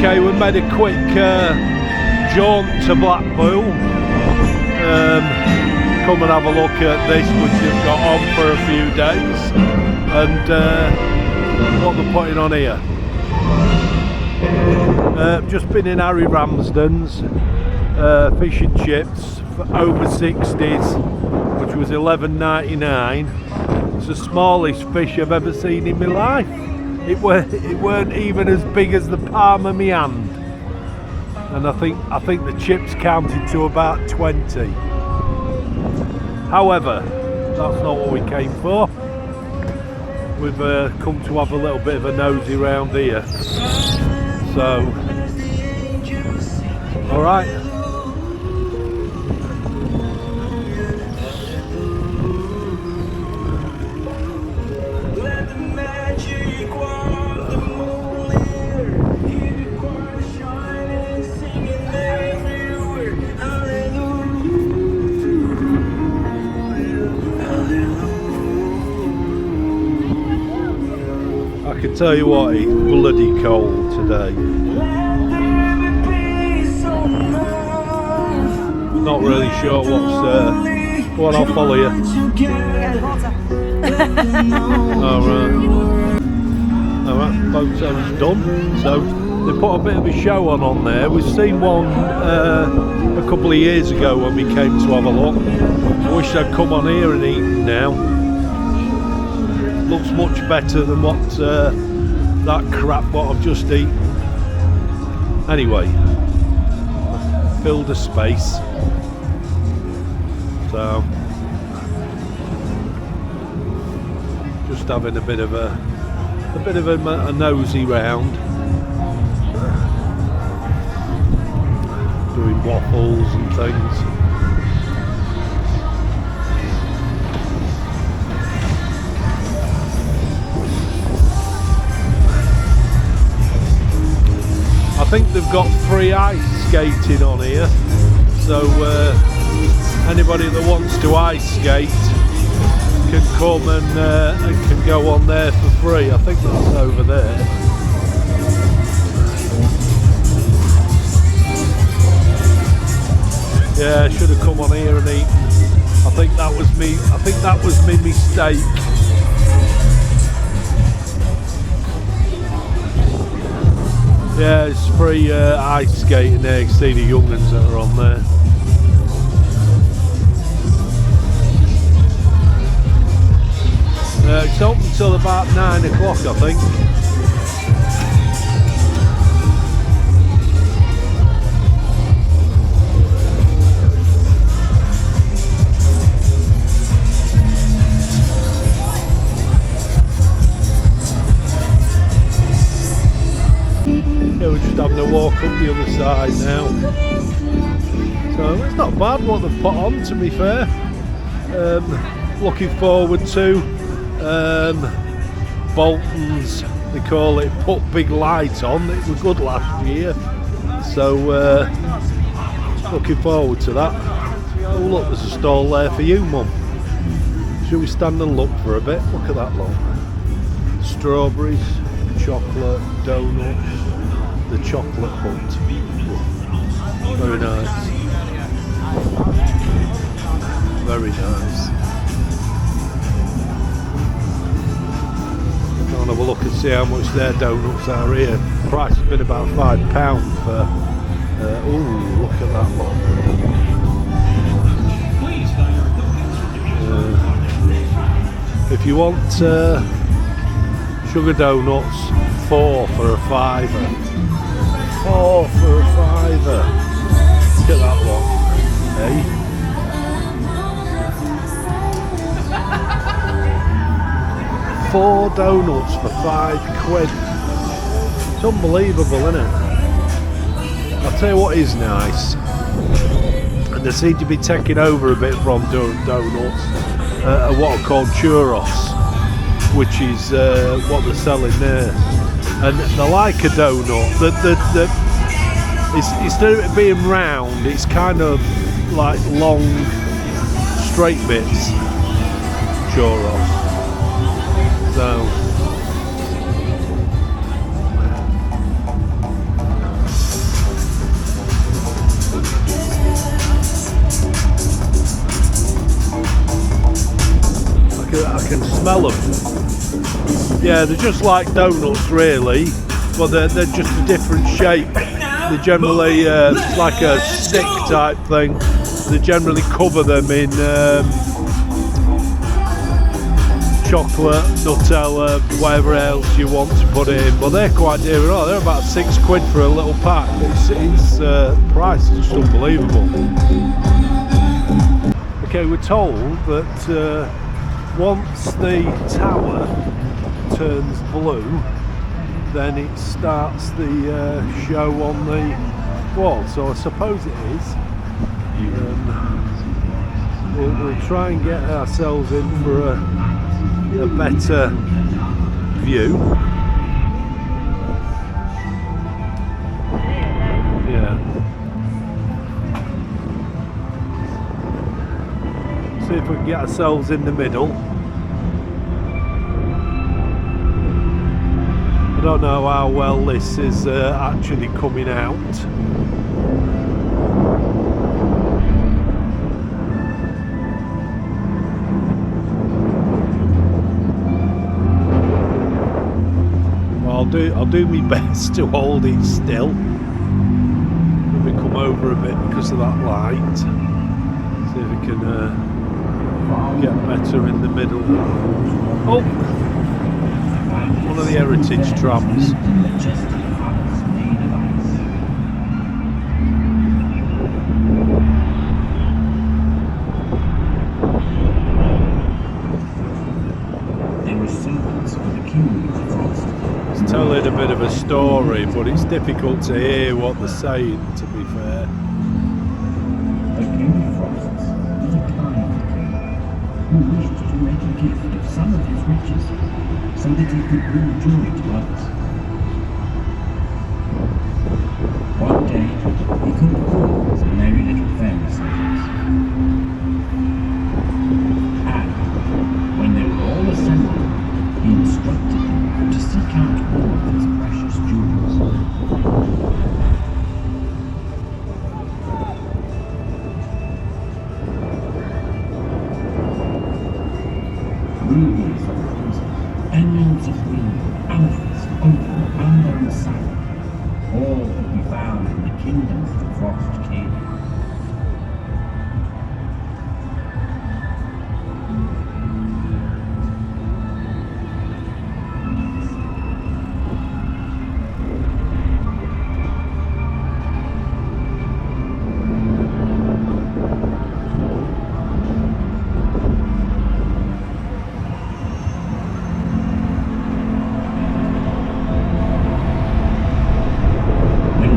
Okay, we made a quick jaunt to Blackpool. Come and have a look at this, which they've got on for a few days, and what they're putting on here. Just been in Harry Ramsden's, fish and chips for over 60s, which was $11.99. It's the smallest fish I've ever seen in my life. It weren't even as big as the palm of my hand, and I think the chips counted to about 20. However, that's not what we came for. We've come to have a little bit of a nosy round here. So, all right. I can tell you what, it's bloody cold today. Not really sure what's go on, I'll follow you. Alright, boat service done. So they put a bit of a show on there. We've seen one a couple of years ago when we came to have a look. I wish I'd come on here and eat now. Looks much better than what that crap what I've just eaten. Anyway, filled a space. So just having a bit of a nosy round, doing waffles and things. I think they've got free ice skating on here, so anybody that wants to ice skate can come and can go on there for free. I think that's over there. Yeah, I should have come on here and eaten. I think that was me mistake. Yeah, it's free ice skating there. You can see the young'uns that are on there. It's open until about 9 o'clock, I think. Yeah, we're just having a walk up the other side now. So it's not bad what they've put on, to be fair. Looking forward to Bolton's, they call it, put big light on. It was good last year, so looking forward to that. Oh look, there's a stall there for you, Mum. Should we stand and look for a bit? Look at that lot. Strawberries, chocolate, donuts, the chocolate hut. Very nice. Very nice. I'll have a look and see how much their donuts are here. The price has been about £5 for. Oh, look at that lot. If you want sugar donuts, 4 for a £5. 4 for a £5. Look at that one. Hey. Four donuts for £5. It's unbelievable, isn't it? I'll tell you what is nice, and they seem to be taking over a bit from donuts, are what are called churros, which is what they're selling there. And they're like a donut. Instead of it being round, it's kind of like long, straight bits. Churros. So can smell them. Yeah, they're just like donuts really, but they're just a different shape. They generally, it's like a stick type thing. They generally cover them in chocolate, Nutella, whatever else you want to put it in. But they're quite dear. Oh, they're about £6 for a little pack. It's price is just unbelievable. Okay, we're told that once the tower turns blue, then it starts the show on the wall. So I suppose it is. We'll try and get ourselves in for a better view. Yeah. See if we can get ourselves in the middle. I don't know how well this is actually coming out. I'll do my best to hold it still. Let me come over a bit because of that light. See if we can get better in the middle. Oh! One of the heritage trams. It's telling a bit of a story, but it's difficult to hear what they're saying, to be fair. The King of Frosts was a kind king who wished to make a gift of some of his riches so that he could bring joy to others. One day he called all his merry little fairy servants, and when they were all assembled, he instructed them to seek out all of his precious jewels. Rubies of crimson, emeralds of green, amethyst, opal, amber and sapphire, all could be found in the kingdom of the Frost King.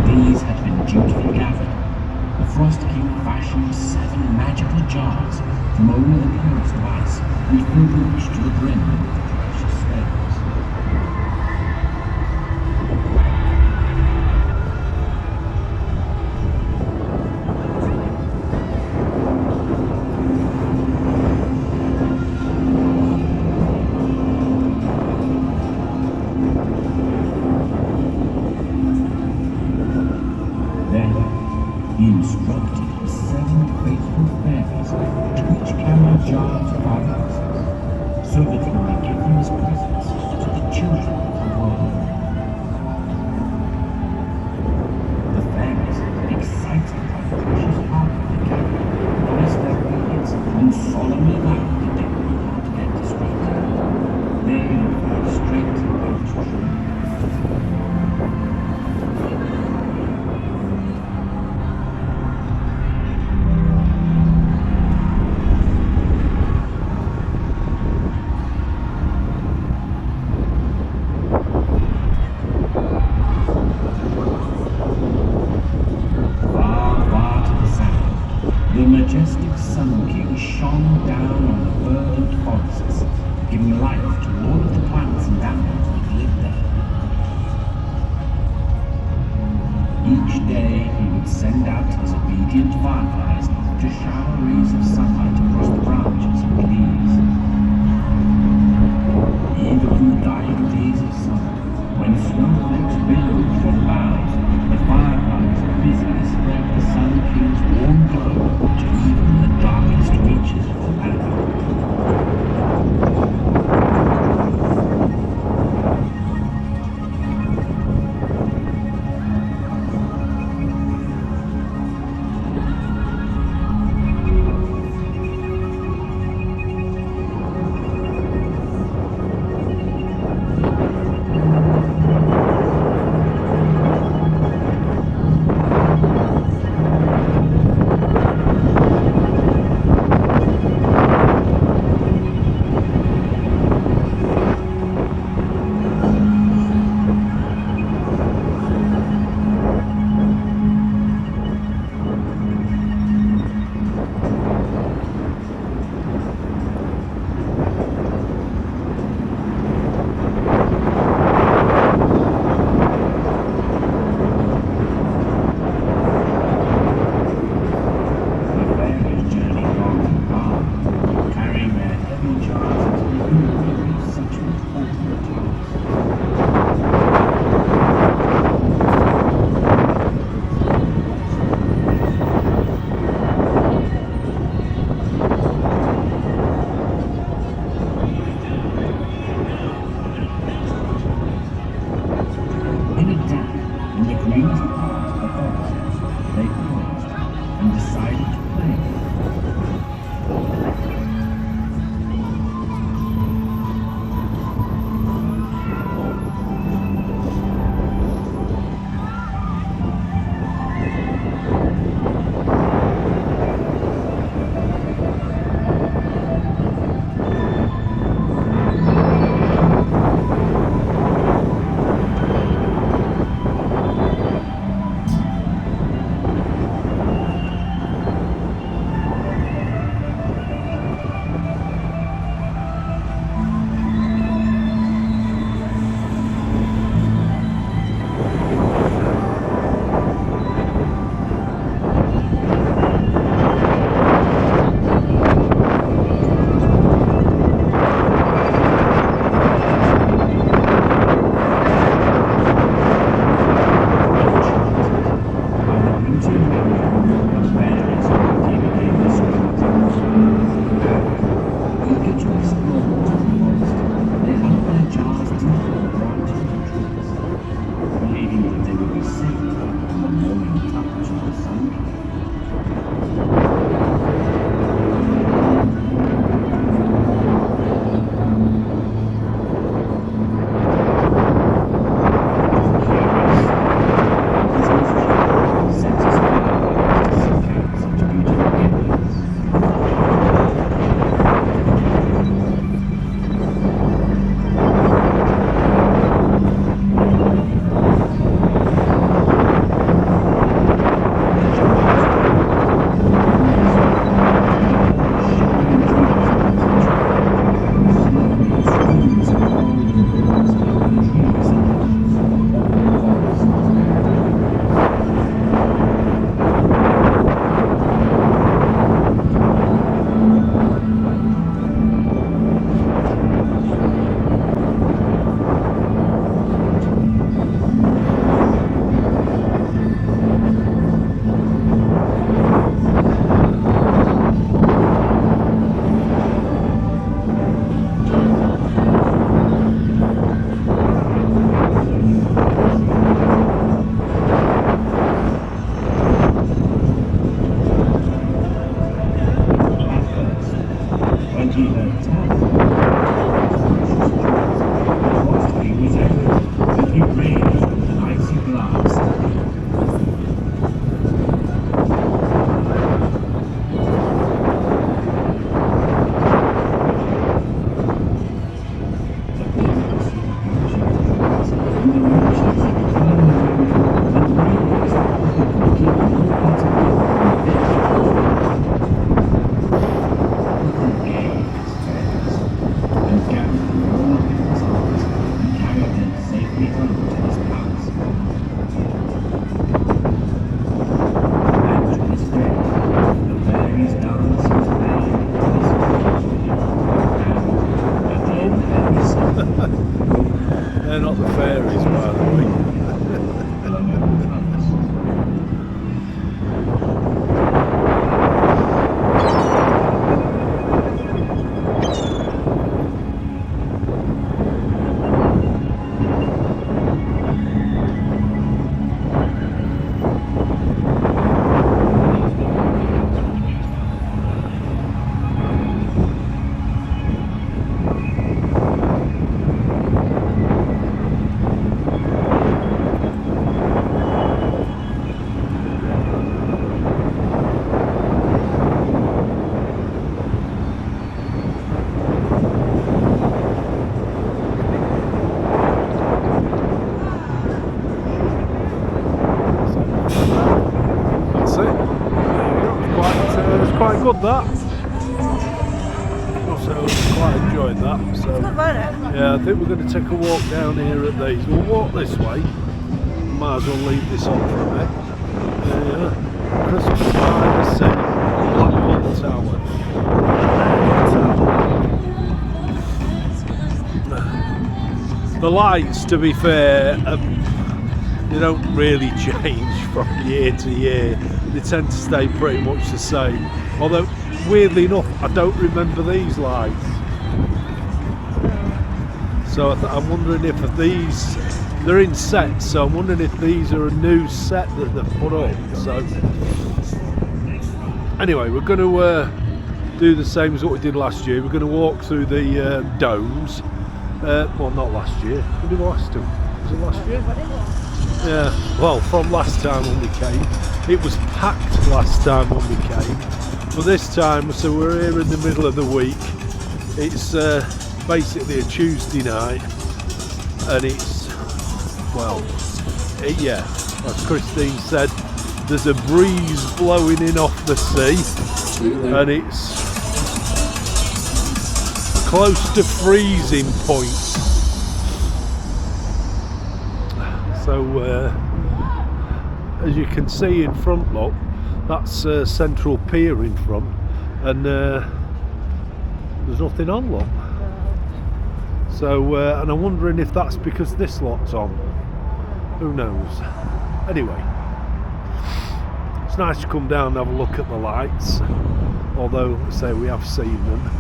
These had been dutifully gathered. The Frost King fashioned 7 magical jars from only the purest of ice and filled each to the brim with precious stones. He instructed his 7 faithful fairies to each carry jars of ice, so that he might give them as presents to the children of the world. The fairies, excited by the precious heart they carried, raised their hands and solemnly vowed that they would not get distracted. They would fly straight to the tree. The majestic Sun King shone down on the verdant forests, giving life to all of the plants and animals that lived there. Each day he would send out his obedient fireflies to shower rays of sunlight across the branches and leaves. Even in the dying days of summer, when snowflakes billowed from the boughs, the fireflies busily spread the Sun King's warm glow to even the darkest reaches of the land. good that. So quite enjoyed that. So yeah, I think we're going to take a walk down here at these. We'll walk this way. Might as well leave this on for a bit. Christmas by the sea, Blackpool Tower. The lights, to be fair, they don't really change from year to year. They tend to stay pretty much the same. Although, weirdly enough, I don't remember these lights. So I'm wondering if these, they're in sets, so I'm wondering if these are a new set that they've put up. So anyway, we're going to do the same as what we did last year. We're going to walk through the domes. Well, not last year. When did we last do? Was it last year? Yeah, well, from last time when we came. It was packed last time when we came. But this time, so we're here in the middle of the week. It's basically a Tuesday night. And it's, well, yeah, as Christine said, there's a breeze blowing in off the sea. And it's close to freezing point. So as you can see in front, look, that's Central Pier in front, and there's nothing on, look. So and I'm wondering if that's because this lot's on. Who knows? Anyway, it's nice to come down and have a look at the lights, although, like I say, we have seen them.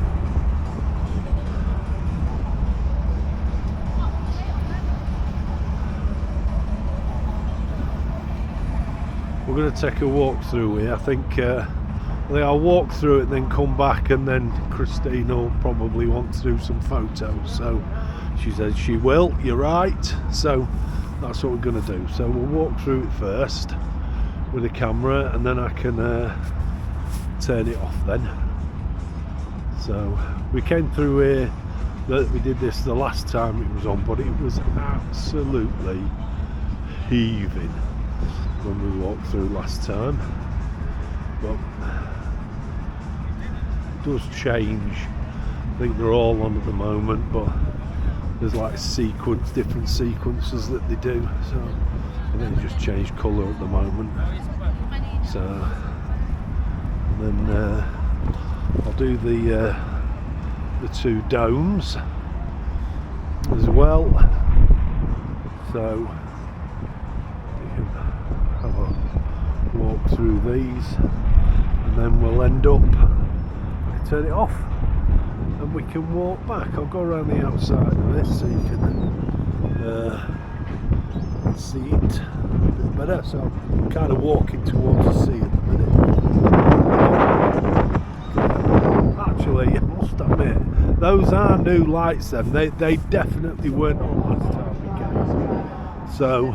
We're going to take a walk through here. I think I'll walk through it and then come back, and then Christine will probably want to do some photos. So she said she will, you're right. So that's what we're going to do. So we'll walk through it first with the camera, and then I can turn it off then. So we came through here, we did this the last time it was on, but it was absolutely heaving when we walked through last time. But it does change. I think they're all on at the moment, but there's like different sequences that they do. So I think they just change colour at the moment. So and then I'll do the two domes as well. So you can have a walk through these, and then we'll end up, I can turn it off and we can walk back. I'll go around the outside of this so you can see it a bit better. So I'm kind of walking towards the sea at the minute. Actually, I must admit, those are new lights then. They definitely weren't on last time we came. So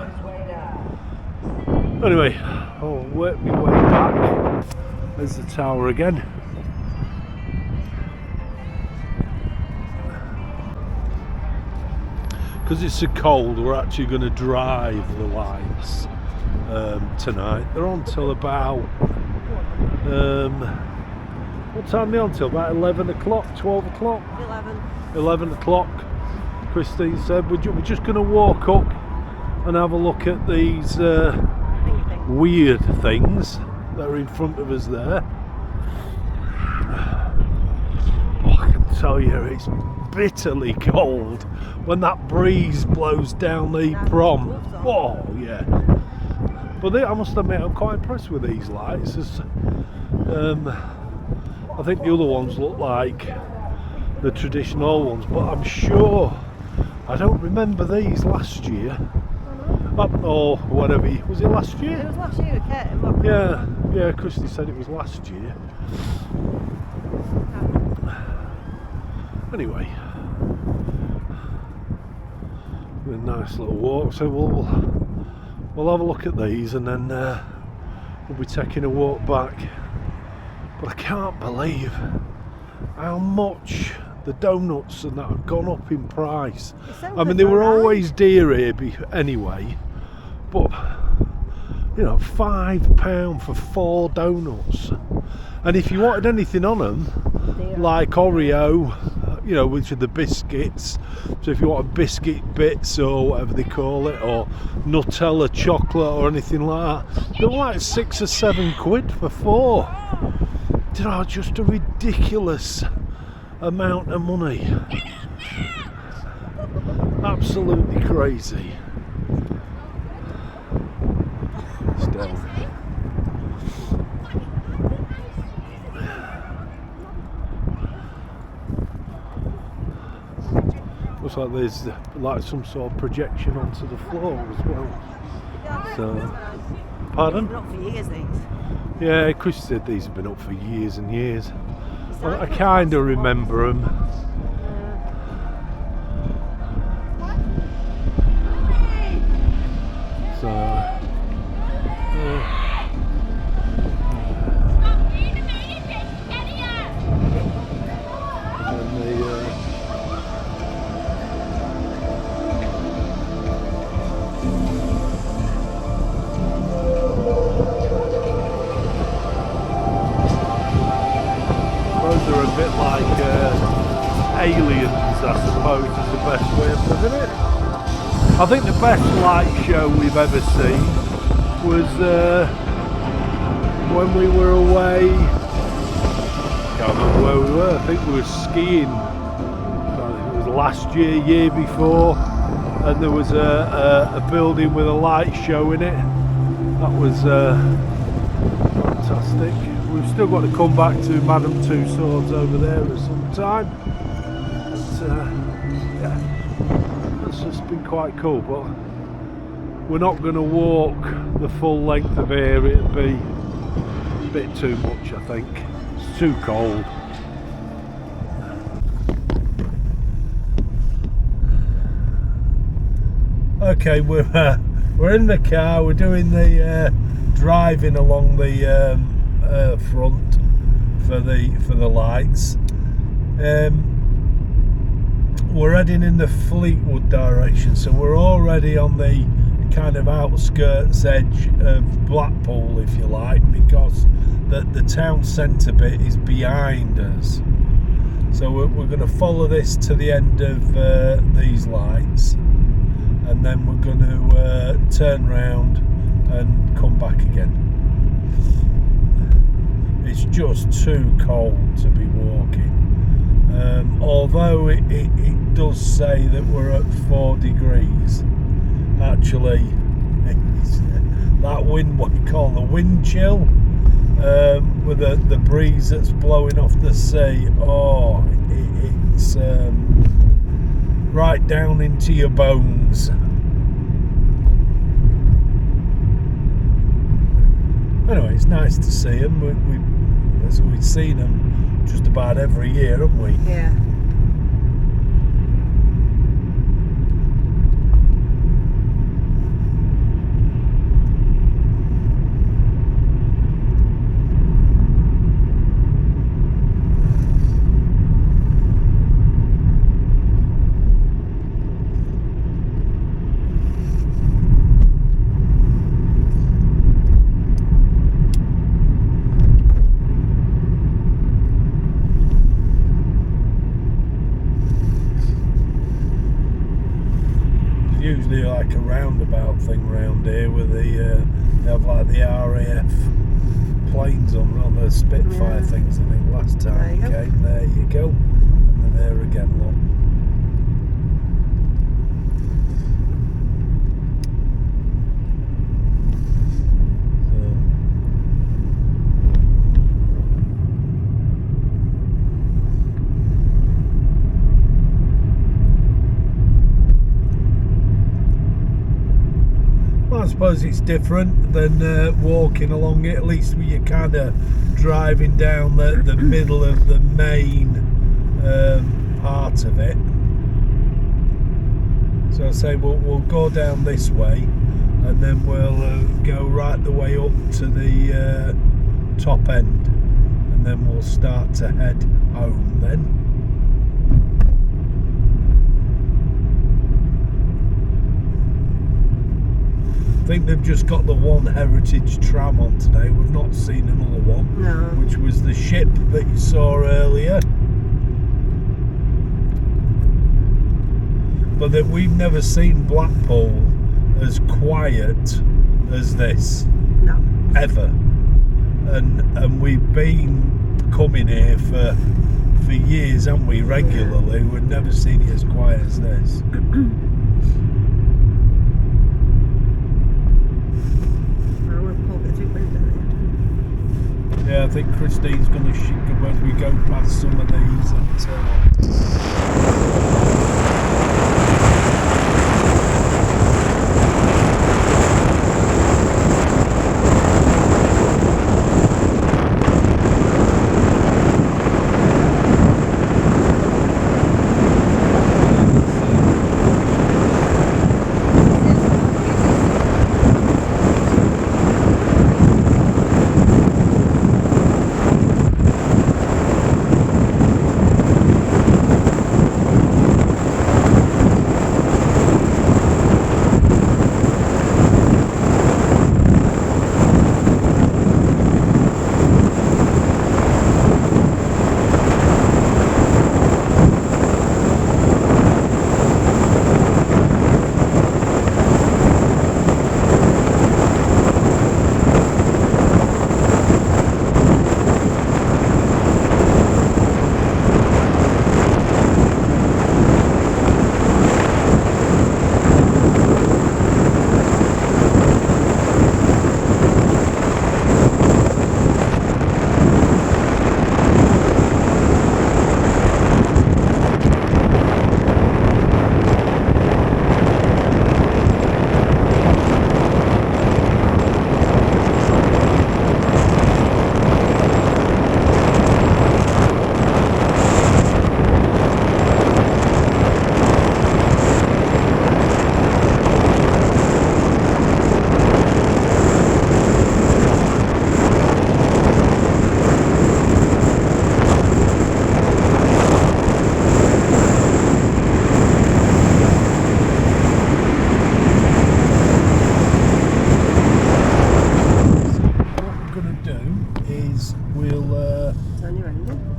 anyway, I'll work my way back. There's the tower again. Because it's so cold, we're actually going to drive the lights tonight. They're on till about, what time are they on till? About 11 o'clock, 12 o'clock? 11 o'clock. Christine said we're just going to walk up and have a look at these weird things that are in front of us there. Oh, I can tell you it's bitterly cold when that breeze blows down the prom. Oh yeah. But I must admit, I'm quite impressed with these lights. I think the other ones look like the traditional ones, but I'm sure I don't remember these last year. Or whatever. Was it last year? It was last year we came. Yeah, Christy said it was last year. Anyway, a nice little walk. So we'll have a look at these, and then we'll be taking a walk back. But I can't believe how much the donuts and that have gone up in price. I mean, they were always dear here anyway, but you know, £5 for 4 donuts, And if you wanted anything on them, like Oreo, you know, which are the biscuits, so if you want biscuit bits or whatever they call it, or Nutella chocolate or anything like that, they're like £6 or £7 for 4. You know, just a ridiculous amount of money. Absolutely crazy. Still. Looks like there's like some sort of projection onto the floor as well. So, pardon? They've been up for years, these. Yeah, Chris said these have been up for years and years. I kind of remember them. So, they're a bit like aliens, I suppose, is the best way of putting it. I think the best light show we've ever seen was when we were away. Can't remember where we were. I think we were skiing. It was last year before, and there was a building with a light show in it. That was fantastic. We've still got to come back to Madame Tussauds over there at some time. But, yeah, it's just been quite cool. But we're not going to walk the full length of here. It'd be a bit too much, I think. It's too cold. Okay, we're in the car. We're doing the driving along the front for the lights. We're heading in the Fleetwood direction, so we're already on the kind of outskirts edge of Blackpool, if you like, because the town centre bit is behind us. So we're going to follow this to the end of these lights, and then we're going to turn round and come back again. It's just too cold to be walking. Although it does say that we're at 4 degrees, actually it's that wind, what you call the wind chill, with the breeze that's blowing off the sea. Oh, it's right down into your bones. Anyway, it's nice to see them. We've seen them just about every year, haven't we? Yeah. Usually like a roundabout thing round here with they have like the RAF planes on the Spitfire things. I think last time you came. There you go, and then there again, look. I suppose it's different than walking along it. At least you're kind of driving down the middle of the main part of it. So I say we'll go down this way, and then we'll go right the way up to the top end, and then we'll start to head home then. I think they've just got the one heritage tram on today. We've not seen another one, No. which was the ship that you saw earlier. But that we've never seen Blackpool as quiet as this, No. ever. And we've been coming here for years, haven't we? Regularly, Yeah. we've never seen it as quiet as this. Yeah, I think Christine's going to shake as we go past some of these.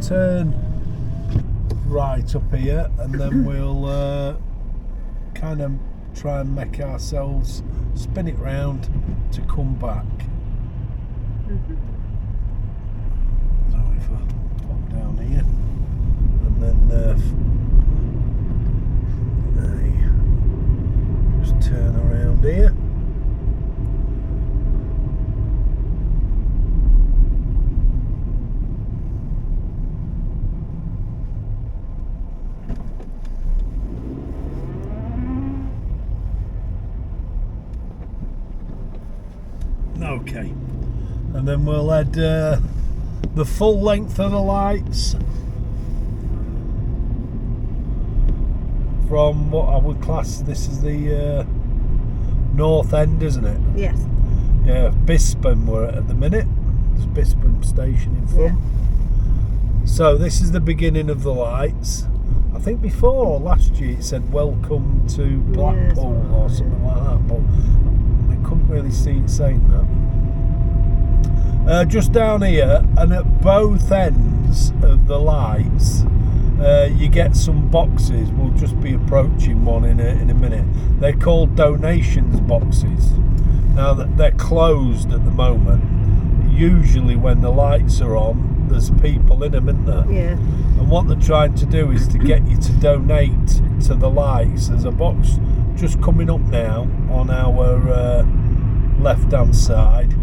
Turn right up here, and then we'll kind of try and make ourselves spin it round to come back. So if I pop down here, and then just turn around here. Okay, and then we'll add the full length of the lights from what I would class, this is the north end, isn't it? Yes. Yeah, Bispam we're at the minute. There's Bispam station in front. Yeah. So this is the beginning of the lights. I think before last year it said welcome to Blackpool or something like that, but I couldn't really see it saying that. Just down here, and at both ends of the lights, you get some boxes. We'll just be approaching one in a minute. They're called donations boxes. Now that they're closed at the moment. Usually when the lights are on, there's people in them, isn't there? Yeah. And what they're trying to do is to get you to donate to the lights. There's a box just coming up now on our left hand side.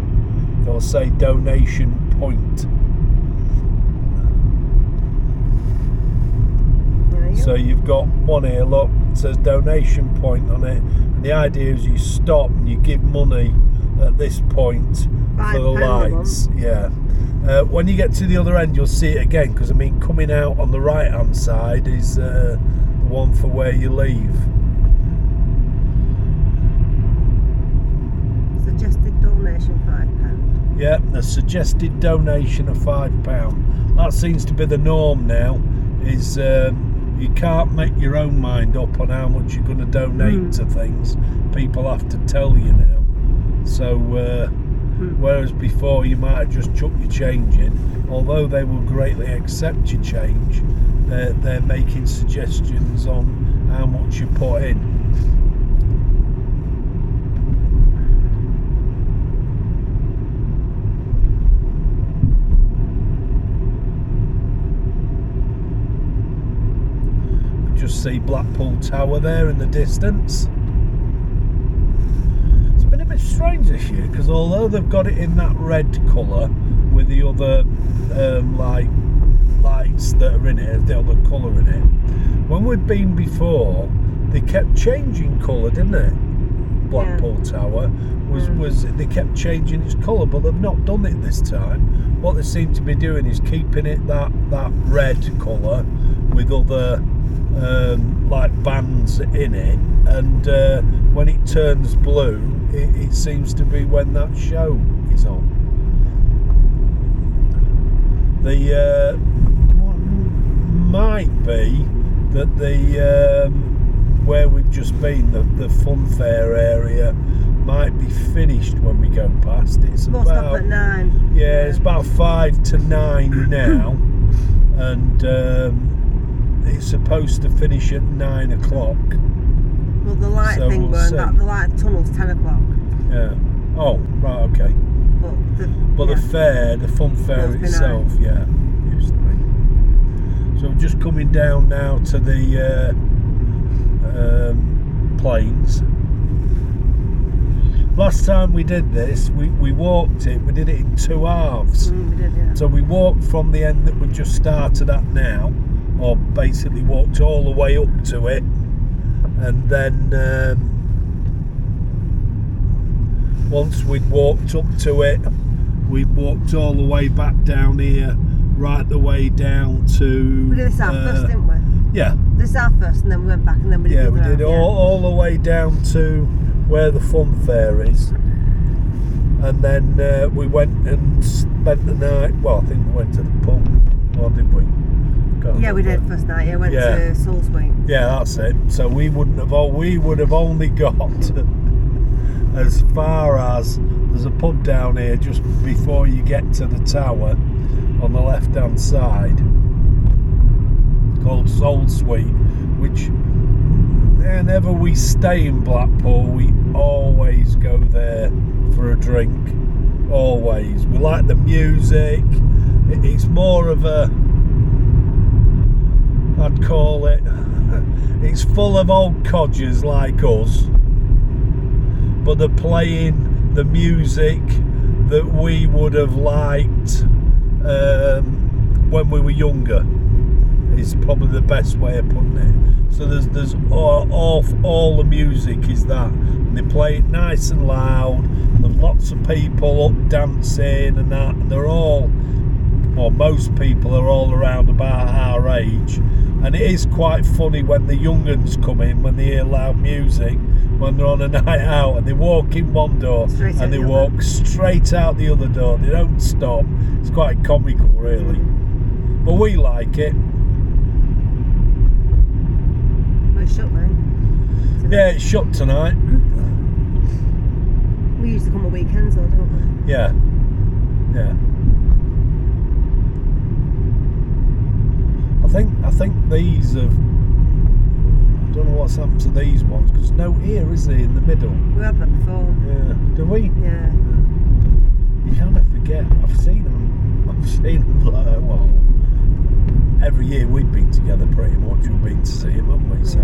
They'll say donation point. So you've got one here, look, it says donation point on it. And the idea is you stop and you give money at this point for the lights. Yeah. When you get to the other end, you'll see it again, because I mean, coming out on the right hand side is the one for where you leave. Suggested donation £5. Yeah, the suggested donation of £5. That seems to be the norm now. Is you can't make your own mind up on how much you're going to donate to things. People have to tell you now. So whereas before you might have just chucked your change in, although they will greatly accept your change, they're making suggestions on how much you put in. Just see Blackpool Tower there in the distance. It's been a bit strange this year because although they've got it in that red colour with the other like lights that are in it, the other colour in it, when we'd been before they kept changing colour, didn't it? Blackpool Tower was they kept changing its colour, but they've not done it this time. What they seem to be doing is keeping it that red colour with other like bands in it, and when it turns blue it seems to be when that show is on. The might be that the where we've just been, the fun fair area might be finished when we go past. It's We'll about stop at 9. yeah, it's about 5 to 9 now, and it's supposed to finish at 9 o'clock. Well, the light So thing we'll weren't see. that. The light tunnel's 10 o'clock. Yeah. Oh, right, okay. But yeah. the fair, the fun fair Must be itself, 9. yeah, used to be. So we're just coming down now to the plains. Last time we did this, we walked it. We did it in 2 halves. We did, yeah. So we walked from the end that we just started at now, or basically walked all the way up to it, and then once we'd walked up to it, we walked all the way back down here, right the way down to. We did this out first, didn't we? Yeah. This out first, and then we went back, and then we did. Yeah, the we other did out, all the way down to where the fun fair is, and then we went and spent the night. Well, I think we went to the pub, or did we? Can't Yeah, we remember. did first night. Yeah, went Yeah. to Salisbury. Yeah, that's it. So we would have only got as far as there's a pub down here just before you get to the tower on the left hand side called Soul Sweet, which whenever we stay in Blackpool we always go there for a drink. Always. We like the music. It's more of a, I'd call it, it's full of old codgers like us, but they're playing the music that we would have liked when we were younger, is probably the best way of putting it. So there's all the music is that, and they play it nice and loud. There's lots of people up dancing and that, and they're all, or most people are all around about our age, and it is quite funny when the young uns come in, when they hear loud music, when they're on a night out, and they walk in one door Straight out and they the walk other. straight out the other door. They don't stop. It's quite comical, really, but we like it. We're shut now. Yeah, it's shut tonight. We used to come on weekends, though, don't we? Yeah. I think these have. I don't know what's happened to these ones because no ear is there in the middle. We had that before. Yeah. Do we? Yeah. You kind of forget. I've seen them. Well, every year we've been together pretty much. We've been to see him, haven't we? So.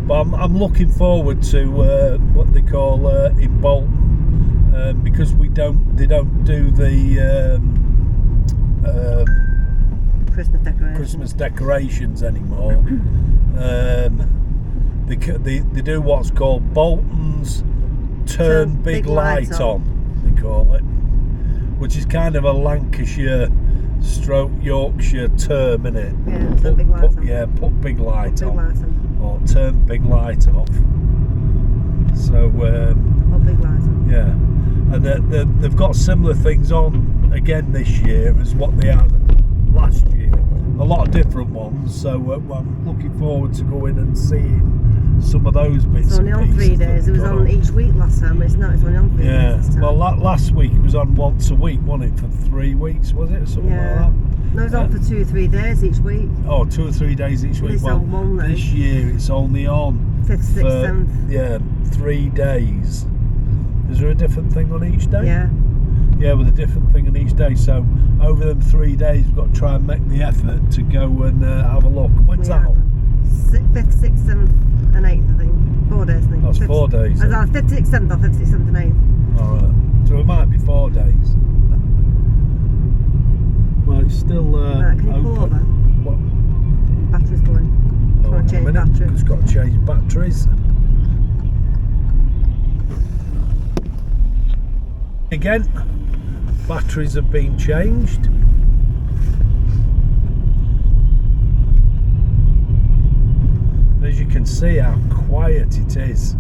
But I'm looking forward to what they call in Bolton, because they don't do the Christmas decorations anymore. They do what's called Bolton's Turn Big Light On, they call it, which is kind of a Lancashire stroke Yorkshire term, innit? Yeah, turn big light on. Yeah, put big light Big on. light on. Or turn big light off. So Or big light on. yeah, and they've got similar things on again this year as what they had last year. a lot of different ones. So I'm looking forward to going and seeing some of those bits. It's only and on pieces 3 that days. It they've was got on each week last time, but it's only on 3 Yeah. days this time. Well, last week it was on once a week, wasn't it? For 3 weeks, was it? Something Yeah. like that. No, it's on for 2 or 3 days each week. Oh, 2 or 3 days each week. It's Well, on one now. this year it's only on 5th, 6th, for 7th. 3 days. Is there a different thing on each day? Yeah. Yeah, with a different thing on each day. So over them 3 days, we've got to try and make the effort to go and have a look. When's that on? 5th, 6th, 7th, and 8th, I think. 4 days, I think. That's 4 days. I was 5th, 6th, 7th, or 5th, 6th, 7th, and 8th. All right. So it might be 4 days. Well, it's still Right, can you pull open. over? What? Battery's going. Oh, Trying to change hang on a minute. battery. Just got to change batteries. Again, batteries have been changed. As you can see how quiet it is.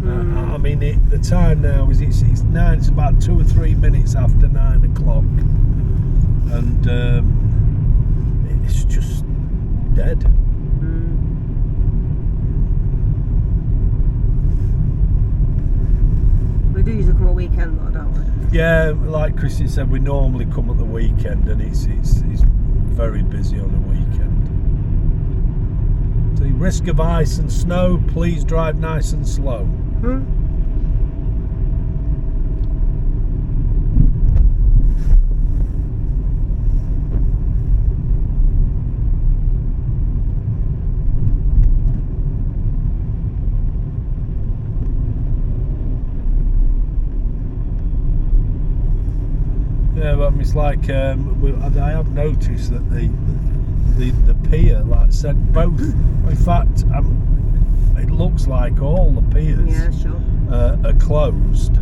I mean, the time now is it's 9. It's about 2 or 3 minutes after 9 o'clock, and it's just dead. We do usually come a weekend though, don't we? Yeah, like Christian said, we normally come at the weekend, and it's very busy on the weekend. The risk of ice and snow, please drive nice and slow. Yeah, but it's like I have noticed that the pier, like I said, both. In fact, it looks like all the piers Yeah, sure. are closed.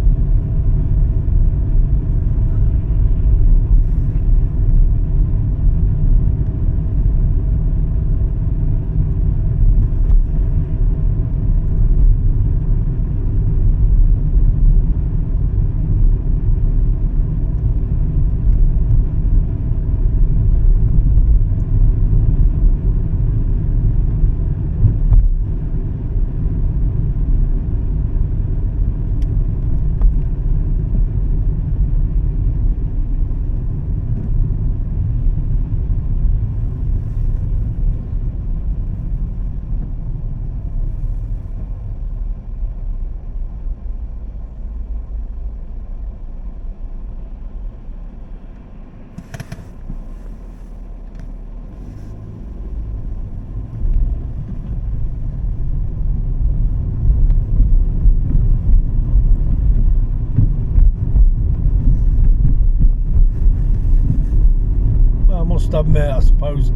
Must admit, I suppose,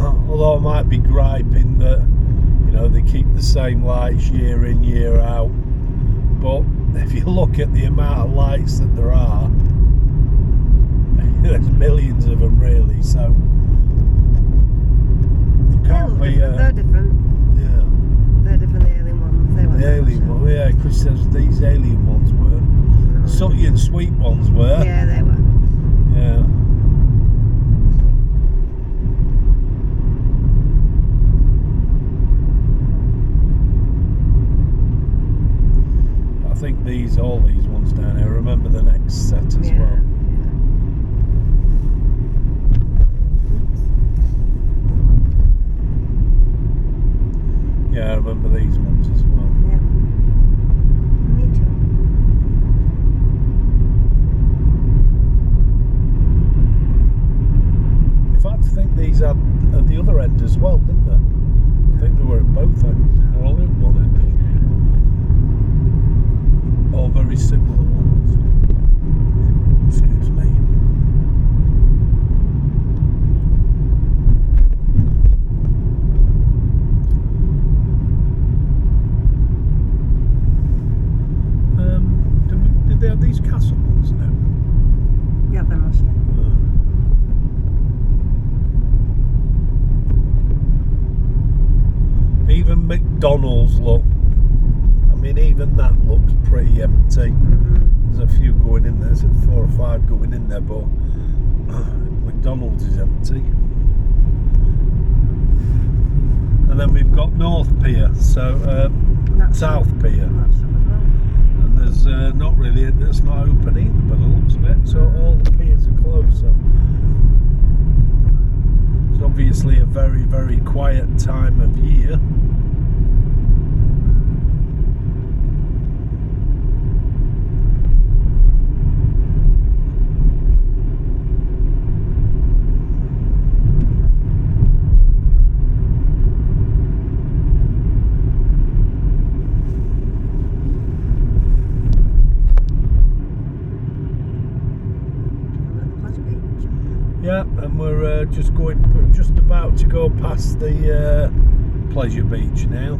although I might be griping that, you know, they keep the same lights year in, year out, but if you look at the amount of lights that there are, there's millions of them really, so it can't be. They're different. Yeah. They're different, the alien ones. They weren't The alien one, yeah, Chris says these alien ones weren't. No. Salty and sweet ones were. Yeah, they were. Yeah. I think all these ones down here, remember the next set as well. Yeah, I remember these ones as well. Yeah. Me too. In fact, I think these had at the other end as well, didn't they? I think they were at both ends. They're all at one end this year. All very similar ones. Excuse me. Did they have these castle ones now? Yeah, them last year. Even McDonald's look. I mean, even that looks pretty empty. There's a few going in there. There's 4 or 5 going in there, but McDonald's is empty. And then we've got North Pier, so South Pier. That's shut as well. And there's not really, it's not open either by the looks of it, so all the piers are closed. So it's obviously a very, very quiet time of year. Yeah, and we're just about to go past the pleasure beach now.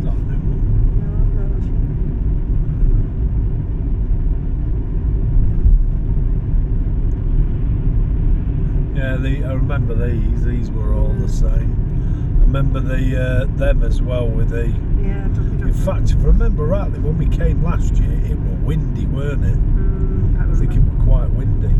Not a new one. Yeah, I remember these were all the same. I remember them as well with the. Yeah, In fact, if I remember rightly, when we came last year, it was windy, weren't it? I think it was quite windy.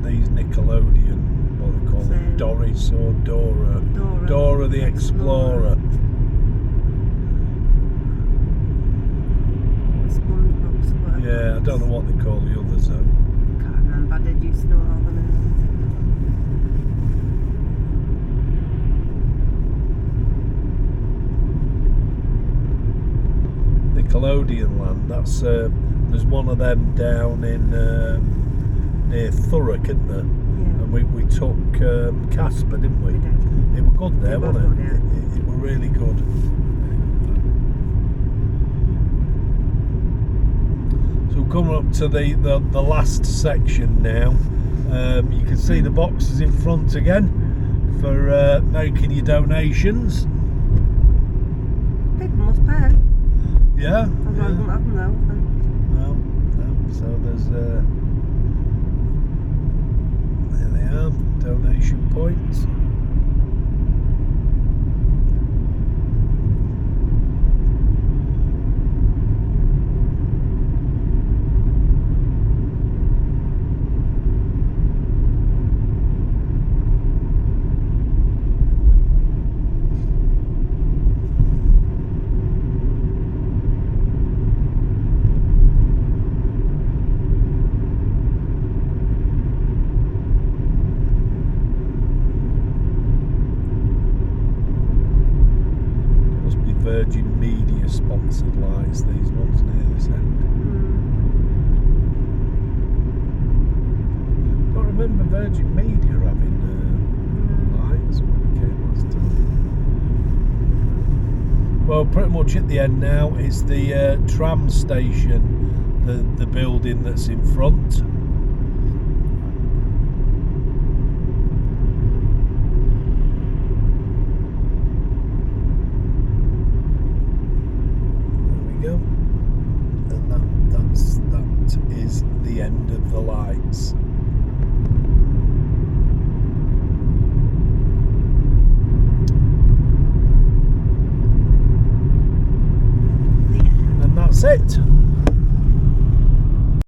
These Nickelodeon, what they call it, Doris or Dora. Dora the Explorer. Yeah, I don't know what they call the others though. Can't remember, I did used to know all the names. Nickelodeon Land, that's there's one of them down in near Thurrock, isn't there? Yeah. And we took Casper, didn't we? We did. It was good there, It was wasn't good, it? yeah. It was really good. So we're coming up to the last section now. You can see the boxes in front again for making your donations. People must pay. Yeah. Otherwise I wouldn't have them though. No. So there's there they are, donation points. Virgin Media sponsored lights, these ones near this end. Don't remember Virgin Media having lights when we came last time. Well, pretty much at the end now is the tram station, the building that's in front. And that is the end of the lights. And that's it.